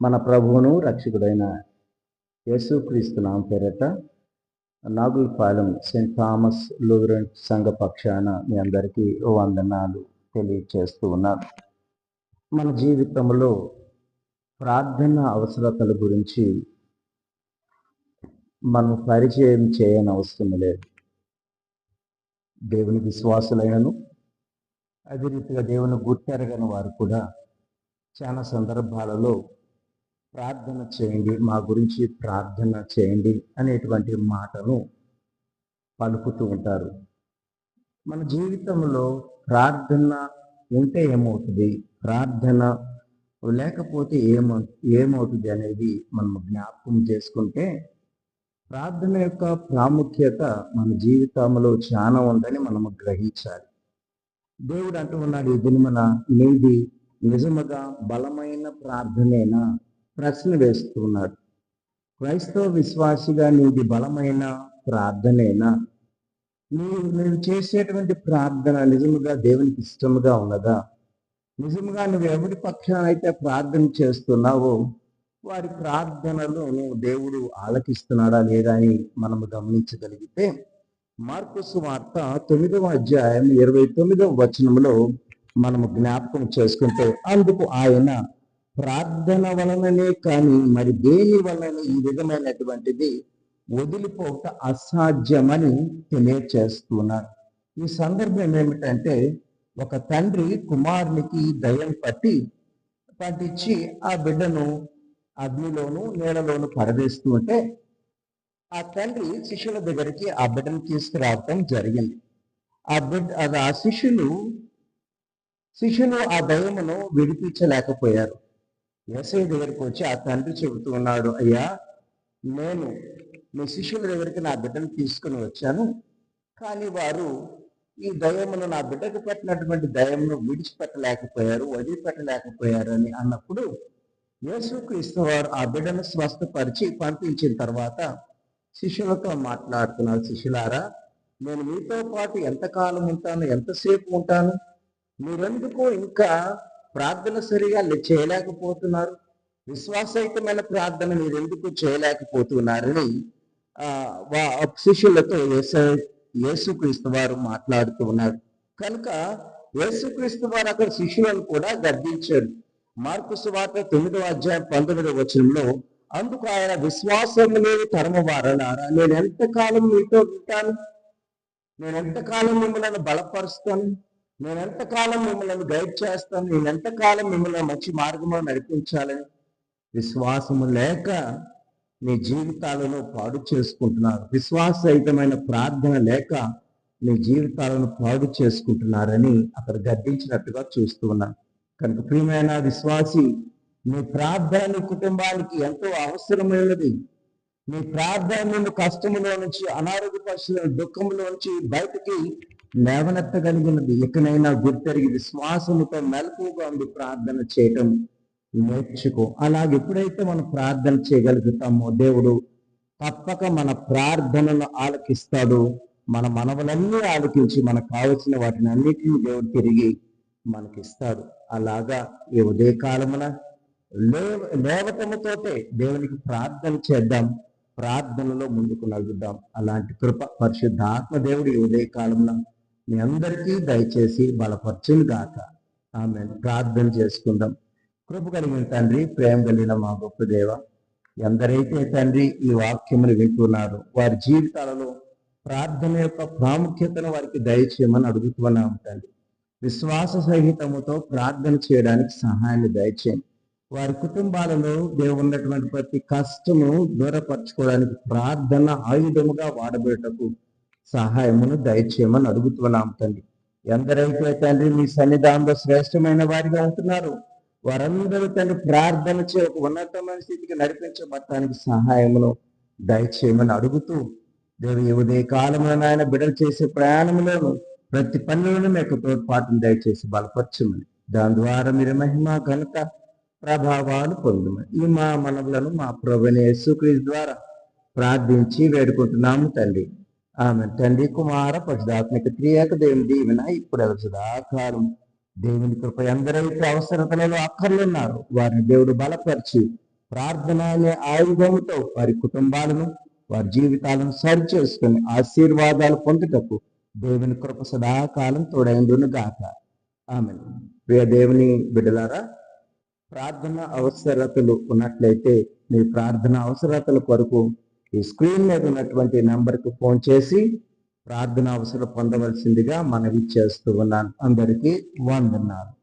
మన ప్రభువును రక్షకుడైన యేసుక్రీస్తు నామం పేరట నాగులపాలెం సెయింట్ థామస్ లూథరన్ సంఘ పక్షాన మీ అందరికీ వందనాలు తెలియచేస్తూ ఉన్నాను. మన జీవితంలో ప్రార్థన అవసరతల గురించి మనం పరిచయం చేయని అవసరం లేదు. దేవుని విశ్వాసులైనను అదే రీతిగా దేవుని గుర్తెరగని వారు కూడా చాలా సందర్భాలలో ప్రార్థన చేయండి, మా గురించి ప్రార్థన చేయండి అనేటువంటి మాటను పలుకుతూ ఉంటారు. మన జీవితంలో ప్రార్థన ఉంటే ఏమవుతుంది, ప్రార్థన లేకపోతే ఏమవుతుంది అనేది మనం జ్ఞాపకం చేసుకుంటే ప్రార్థన యొక్క ప్రాముఖ్యత మన జీవితంలో చాలా ఉందని మనము గ్రహించాలి. దేవుడు అంటూ ఉన్నాడు, ఈ దినమున నీది నిజముగా బలమైన ప్రార్థనేనా ప్రశ్న వేస్తున్నాడు. క్రైస్తవ విశ్వాసిగా నీది బలమైన ప్రార్థనేనా? నువ్వు చేసేటువంటి ప్రార్థన నిజముగా దేవునికి ఇష్టముగా ఉన్నదా? నిజముగా నువ్వు ఎవరి పక్షాన అయితే ప్రార్థన చేస్తున్నావో వారి ప్రార్థనలు నువ్వు దేవుడు ఆలకిస్తున్నాడా లేదా అని మనము గమనించగలిగితే మార్కు సువార్త 9వ అధ్యాయం 29వ వచనంలో మనము జ్ఞాపకం చేసుకుంటే, అందుకు ఆయన ప్రార్థన వలననే కానీ మరి దేని వలన ఈ విధమైనటువంటిది వదిలిపోక అసాధ్యమని తెలియచేస్తున్నారు. ఈ సందర్భం ఏమిటంటే, ఒక తండ్రి కుమారునికి దయ్యం పట్టించి ఆ బిడ్డను అగ్నిలోను నీళ్ళలోను పడవేస్తూ ఉంటే ఆ తండ్రి శిష్యుల దగ్గరికి ఆ బిడ్డను తీసుకురావటం జరిగింది. ఆ శిష్యులు ఆ దయ్యమును విడిపించలేకపోయారు. యేసయ్య దగ్గరికి వచ్చి ఆ తండ్రి చెబుతూ ఉన్నాడు, అయ్యా, నేను మీ శిష్యుల దగ్గరికి నా బిడ్డను తీసుకుని వచ్చాను, కానీ వారు ఈ దయ్యమును, నా బిడ్డకు పట్టినటువంటి దయ్యమును విడిచిపెట్టలేకపోయారు, వదిలిపెట్టలేకపోయారు అని అన్నప్పుడు యేసుక్రీస్తు వారు ఆ బిడ్డను స్వస్థపరిచి పంపించిన తర్వాత శిష్యులతో మాట్లాడుతున్నారు, శిష్యులారా, నేను మీతో పాటు ఎంతకాలం ఉంటాను, ఎంతసేపు ఉంటాను, మీరెందుకు ఇంకా ప్రార్థన సరిగా చేయలేకపోతున్నారు, విశ్వాసయుతమైన ప్రార్థన మీరెందుకు చేయలేకపోతున్నారని శిష్యులతో యేసుక్రీస్తు వారు మాట్లాడుతూ ఉన్నారు. కనుక యేసుక్రీస్తు వారు అక్కడ శిష్యులను కూడా గద్దించారు. మార్కు సువార్త 9వ అధ్యాయం 19వ వచనంలో, అందుకు ఆయన విశ్వాసము లేని తరము వారలారా, నేను ఎంతకాలం మీతో ఉంటాను, నేను ఎంతకాలం మిమ్మల్ని బలపరుస్తాను, నేను ఎంతకాలం మిమ్మల్ని గైడ్ చేస్తాను, నేను ఎంతకాలం మిమ్మల్ని మంచి మార్గంలో నడిపించాలని విశ్వాసము లేక నీ జీవితాలను పాడు చేసుకుంటున్నారు, విశ్వాసరహితమైన ప్రార్థన లేక నీ జీవితాలను పాడు చేసుకుంటున్నారని అక్కడ గద్దించినట్టుగా చూస్తూ ఉన్నాను. కనుక ప్రియమైన విశ్వాసి, నీ ప్రార్థన నీ కుటుంబానికి ఎంతో అవసరమైనది. నీ ప్రార్థన నిన్ను కష్టములో నుంచి, అనారోగ్య పరిస్థితుల దుఃఖంలో నుంచి బయటికి లేవనెత్తగలిగినది. ఎక్కడైనా గుర్తెరిగి విశ్వాసముతో మెలకుగా ఉండి ప్రార్థన చేయటం నేర్చుకో. అలాగే ఎప్పుడైతే మనం ప్రార్థన చేయగలుగుతామో దేవుడు తప్పక మన ప్రార్థనను ఆలకిస్తాడు. మన మనవులన్నీ ఆలకించి మనకు కావలసిన వాటిని అన్నిటినీ దేవుడు తిరిగి మనకిస్తాడు. అలాగా ఈ ఉదయకాలమున లేవటముతోటే దేవునికి ప్రార్థన చేద్దాం, ప్రార్థనలో ముందుకు నడుద్దాం. అలాంటి కృప పరిశుద్ధాత్మ దేవుడు ఈ ఉదయకాలమున మీ అందరికీ దయచేసి బలపరచును గాక. ఆమేన్. ప్రార్థన చేసుకుందాం. కృప కలిగిన తండ్రి, ప్రేమ కలిగిన మా గొప్ప దేవ, ఎందరైతే తండ్రి ఈ వాక్యములు వింటున్నారు వారి జీవితాలలో ప్రార్థన యొక్క ప్రాముఖ్యతను వారికి దయచేయమని అడుగుతున్నాము తండ్రి. విశ్వాస సహితముతో ప్రార్థన చేయడానికి సహాయాన్ని దయచేయండి. వారి కుటుంబాలలో దేవుడు ఉన్నటువంటి ప్రతి కష్టము దూరపరచుకోవడానికి ప్రార్థన ఆయుధముగా వాడబేటకు సహాయమును దయచేయమని అడుగుతున్నాము తండ్రి. ఎందరైతే తండ్రి మీ సన్నిధానంలో శ్రేష్టమైన వారిగా ఉంటున్నారు వారందరూ తండ్రి ప్రార్థన చే ఒక ఉన్నతమైన స్థితికి నడిపించబడటానికి సహాయమును దయచేయమని అడుగుతూ, దేవు ఈ ఉదయ కాలంలో ఆయన బిడ్డలు చేసే ప్రయాణంలోను ప్రతి పనులను మీకు తోడ్పాటును దయచేసి బలపరచమని, దాని ద్వారా మీరు మహిమ ఘనత ప్రభావాలు పొందమని ఈ మా మనవులను మా ప్రభువైన యేసుక్రీస్తు ద్వారా ప్రార్థించి వేడుకుంటున్నాము తండ్రి. ఆమేన్. తండ్రి, కుమార పరిశుద్ధాత్మక త్రియేక దేవుని దీవెన ఇప్పుడు సదాకాలం. దేవుని కృప ఎందరైతే అవసరతలలో అక్కర్లున్నారు వారిని దేవుడు బలపరిచి ప్రార్థన అనే ఆయుధముతో వారి కుటుంబాలను వారి జీవితాలను సరి చేసుకుని ఆశీర్వాదాలు పొందుటకు దేవుని కృప సదాకాలం తోడైండును గాక. ఆమేన్. ప్రియ దేవుని బిడ్డలారా, ప్రార్థన అవసరతలు ఉన్నట్లయితే మీ ప్రార్థన అవసరతల కొరకు ఈ స్క్రీన్ మీద ఉన్నటువంటి నంబర్కి ఫోన్ చేసి ప్రార్థన అవసరం పొందవలసిందిగా మనవి చేస్తూ ఉన్నాను. అందరికీ వందనాలు.